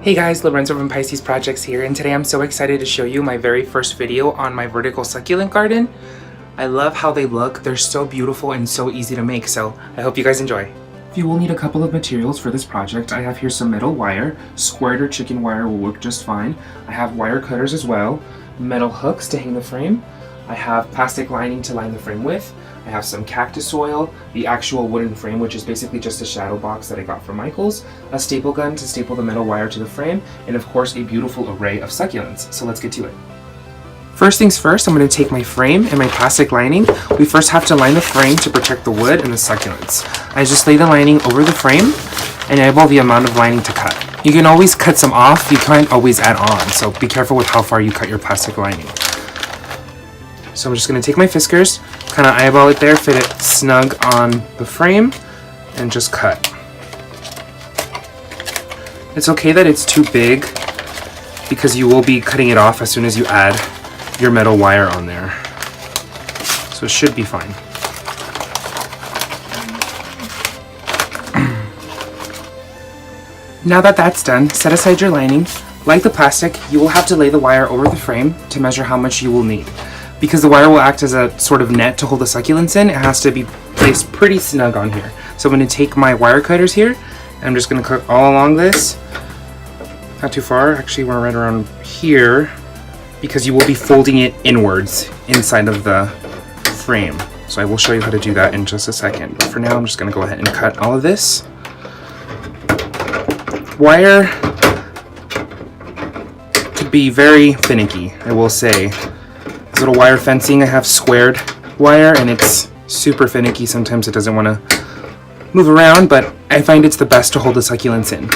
Hey guys, Lorenzo from Pisces Projects here, and today I'm so excited to show you my very first video on my vertical succulent garden. I love how they look. They're so beautiful and so easy to make, so I hope you guys enjoy. You will need a couple of materials for this project. I have here some metal wire. Squared or chicken wire will work just fine. I have wire cutters as well, metal hooks to hang the frame. I have plastic lining to line the frame with. I have some cactus oil, the actual wooden frame, which is basically just a shadow box that I got from Michael's, a staple gun to staple the metal wire to the frame, and of course a beautiful array of succulents. So let's get to it. First things first, I'm going to take my frame and my plastic lining. We first have to line the frame to protect the wood and the succulents. I just lay the lining over the frame and eyeball the amount of lining to cut. You can always cut some off, you can't always add on, so be careful with how far you cut your plastic lining. So I'm just going to take my fiskars, kind of eyeball it there, fit it snug on the frame, and just cut. It's okay that it's too big because you will be cutting it off as soon as you add your metal wire on there. So it should be fine. Now that that's done, set aside your lining. Like the plastic, you will have to lay the wire over the frame to measure how much you will need. Because the wire will act as a sort of net to hold the succulents in, it has to be placed pretty snug on here. So I'm going to take my wire cutters here, and I'm just going to cut all along this. Not too far, actually we're right around here, because you will be folding it inwards inside of the frame. So I will show you how to do that in just a second. But for now, I'm just going to go ahead and cut all of this. Wire could be very finicky, I will say. Little wire fencing, I have squared wire and it's super finicky. Sometimes it doesn't want to move around, but I find it's the best to hold the succulents in.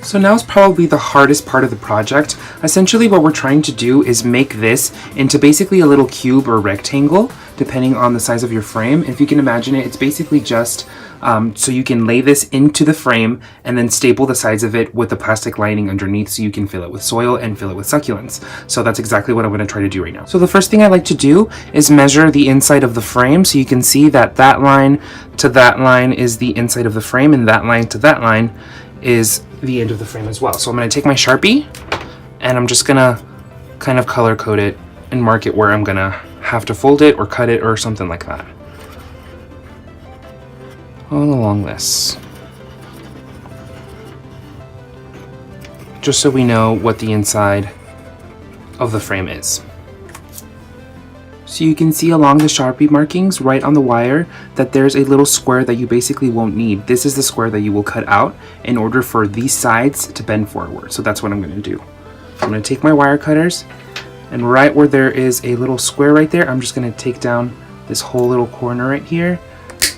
So now is probably the hardest part of the project. Essentially what we're trying to do is make this into basically a little cube or rectangle, depending on the size of your frame. If you can imagine it, it's basically just so you can lay this into the frame and then staple the sides of it with the plastic lining underneath so you can fill it with soil and fill it with succulents. So that's exactly what I'm going to try to do right now. So the first thing I like to do is measure the inside of the frame so you can see that that line to that line is the inside of the frame and that line to that line is the end of the frame as well. So I'm going to take my Sharpie and I'm just going to kind of color code it and mark it where I'm going to have to fold it or cut it or something like that. All along this. Just so we know what the inside of the frame is. So you can see along the Sharpie markings right on the wire that there's a little square that you basically won't need. This is the square that you will cut out in order for these sides to bend forward. So that's what I'm going to do. I'm going to take my wire cutters and right where there is a little square right there, I'm just going to take down this whole little corner right here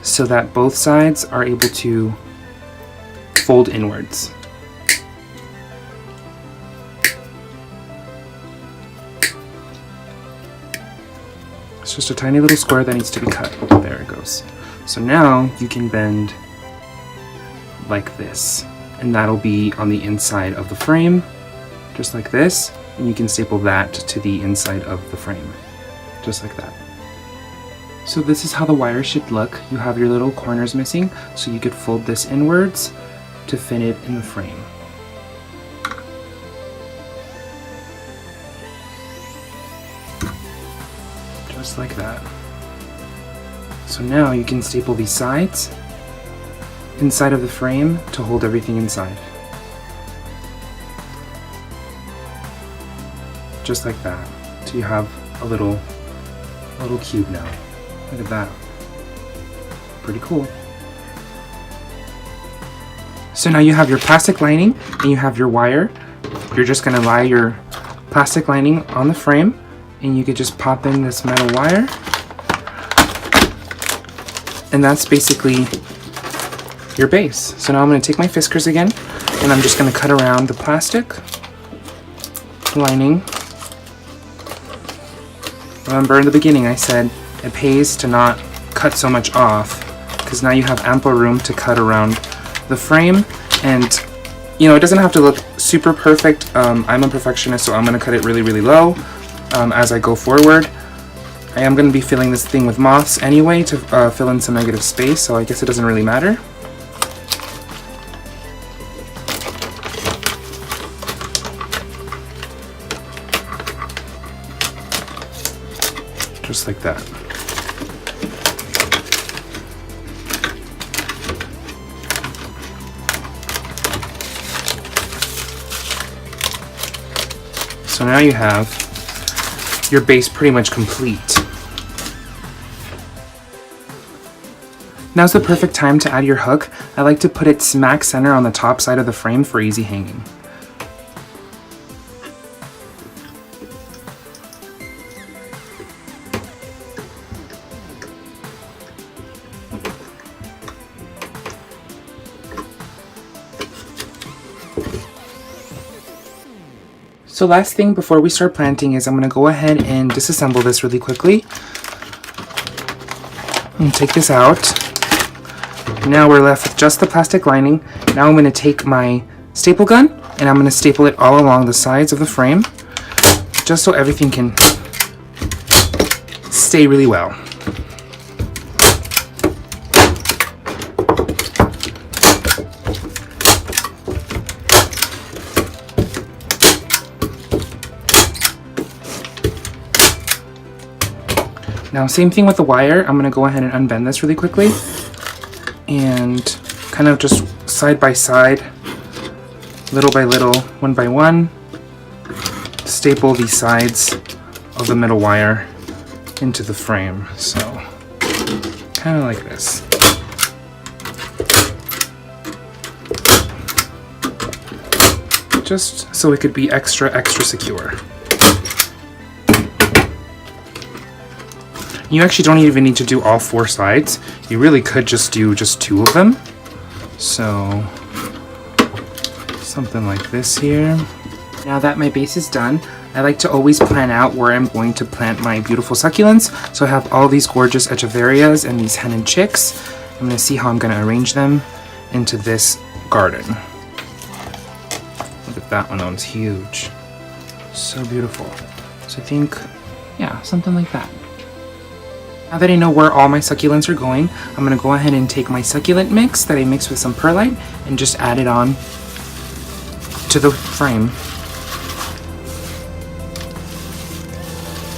so that both sides are able to fold inwards. It's just a tiny little square that needs to be cut. There it goes. So now you can bend like this, and that'll be on the inside of the frame, just like this, and you can staple that to the inside of the frame, just like that. So this is how the wire should look. You have your little corners missing, so you could fold this inwards to fit it in the frame. Just like that. So now you can staple these sides inside of the frame to hold everything inside. Just like that. So you have a little cube now. Look at that. Pretty cool. So now you have your plastic lining and you have your wire. You're just gonna lie your plastic lining on the frame and you could just pop in this metal wire. And that's basically your base. So now I'm gonna take my Fiskars again and I'm just gonna cut around the plastic lining. Remember in the beginning I said it pays to not cut so much off because now you have ample room to cut around the frame, and you know, it doesn't have to look super perfect. I'm a perfectionist, so I'm going to cut it really low as I go forward. I am going to be filling this thing with moths anyway to fill in some negative space, so I guess it doesn't really matter. Just like that. So now you have your base pretty much complete. Now's the perfect time to add your hook. I like to put it smack center on the top side of the frame for easy hanging. So last thing before we start planting is I'm going to go ahead and disassemble this really quickly. And take this out. Now we're left with just the plastic lining. Now I'm going to take my staple gun and I'm going to staple it all along the sides of the frame, just so everything can stay really well. Now same thing with the wire. I'm going to go ahead and unbend this really quickly and kind of just side by side, little by little, one by one, staple the sides of the middle wire into the frame. So kind of like this. Just so it could be extra secure. You actually don't even need to do all 4 sides. You really could just do just 2 of them. So something like this here. Now that my base is done, I like to always plan out where I'm going to plant my beautiful succulents. So I have all these gorgeous echeverias and these hen and chicks. I'm going to see how I'm going to arrange them into this garden. Look at that one, that one's huge. So beautiful. So I think, yeah, something like that. Now that I know where all my succulents are going, I'm going to go ahead and take my succulent mix that I mixed with some perlite and just add it on to the frame.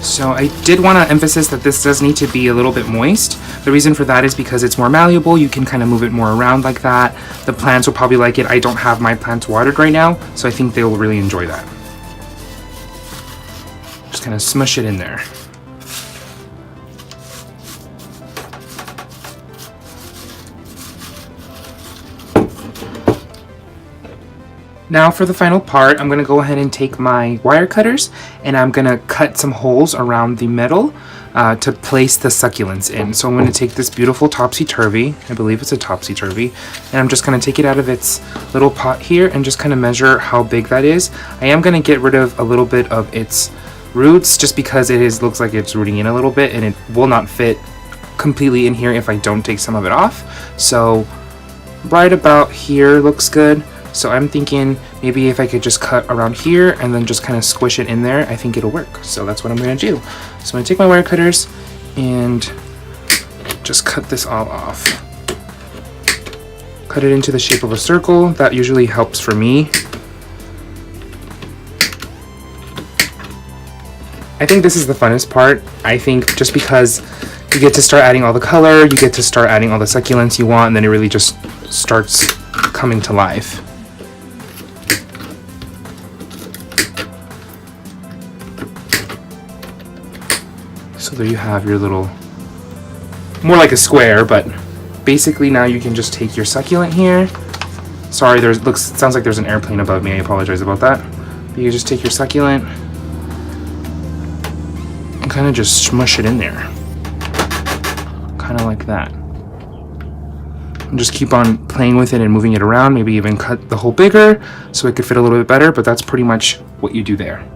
So I did want to emphasize that this does need to be a little bit moist. The reason for that is because it's more malleable. You can kind of move it more around like that. The plants will probably like it. I don't have my plants watered right now, so I think they will really enjoy that. Just kind of smush it in there. Now for the final part, I'm going to go ahead and take my wire cutters and I'm going to cut some holes around the middle to place the succulents in. So I'm going to take this beautiful topsy-turvy, I believe it's a topsy-turvy, and I'm just going to take it out of its little pot here and just kind of measure how big that is. I am going to get rid of a little bit of its roots just because looks like it's rooting in a little bit and it will not fit completely in here if I don't take some of it off. So right about here looks good. So I'm thinking maybe if I could just cut around here and then just kind of squish it in there, I think it'll work. So that's what I'm going to do. So I'm going to take my wire cutters and just cut this all off. Cut it into the shape of a circle. That usually helps for me. I think this is the funnest part. I think just because You get to start adding all the color, you get to start adding all the succulents you want, and then it really just starts coming to life. So there you have your little, more like a square, but basically now you can just take your succulent here. Sorry, sounds like there's an airplane above me, I apologize about that. But you just take your succulent and kind of just smush it in there. Kind of like that. And just keep on playing with it and moving it around, maybe even cut the hole bigger so it could fit a little bit better, but that's pretty much what you do there.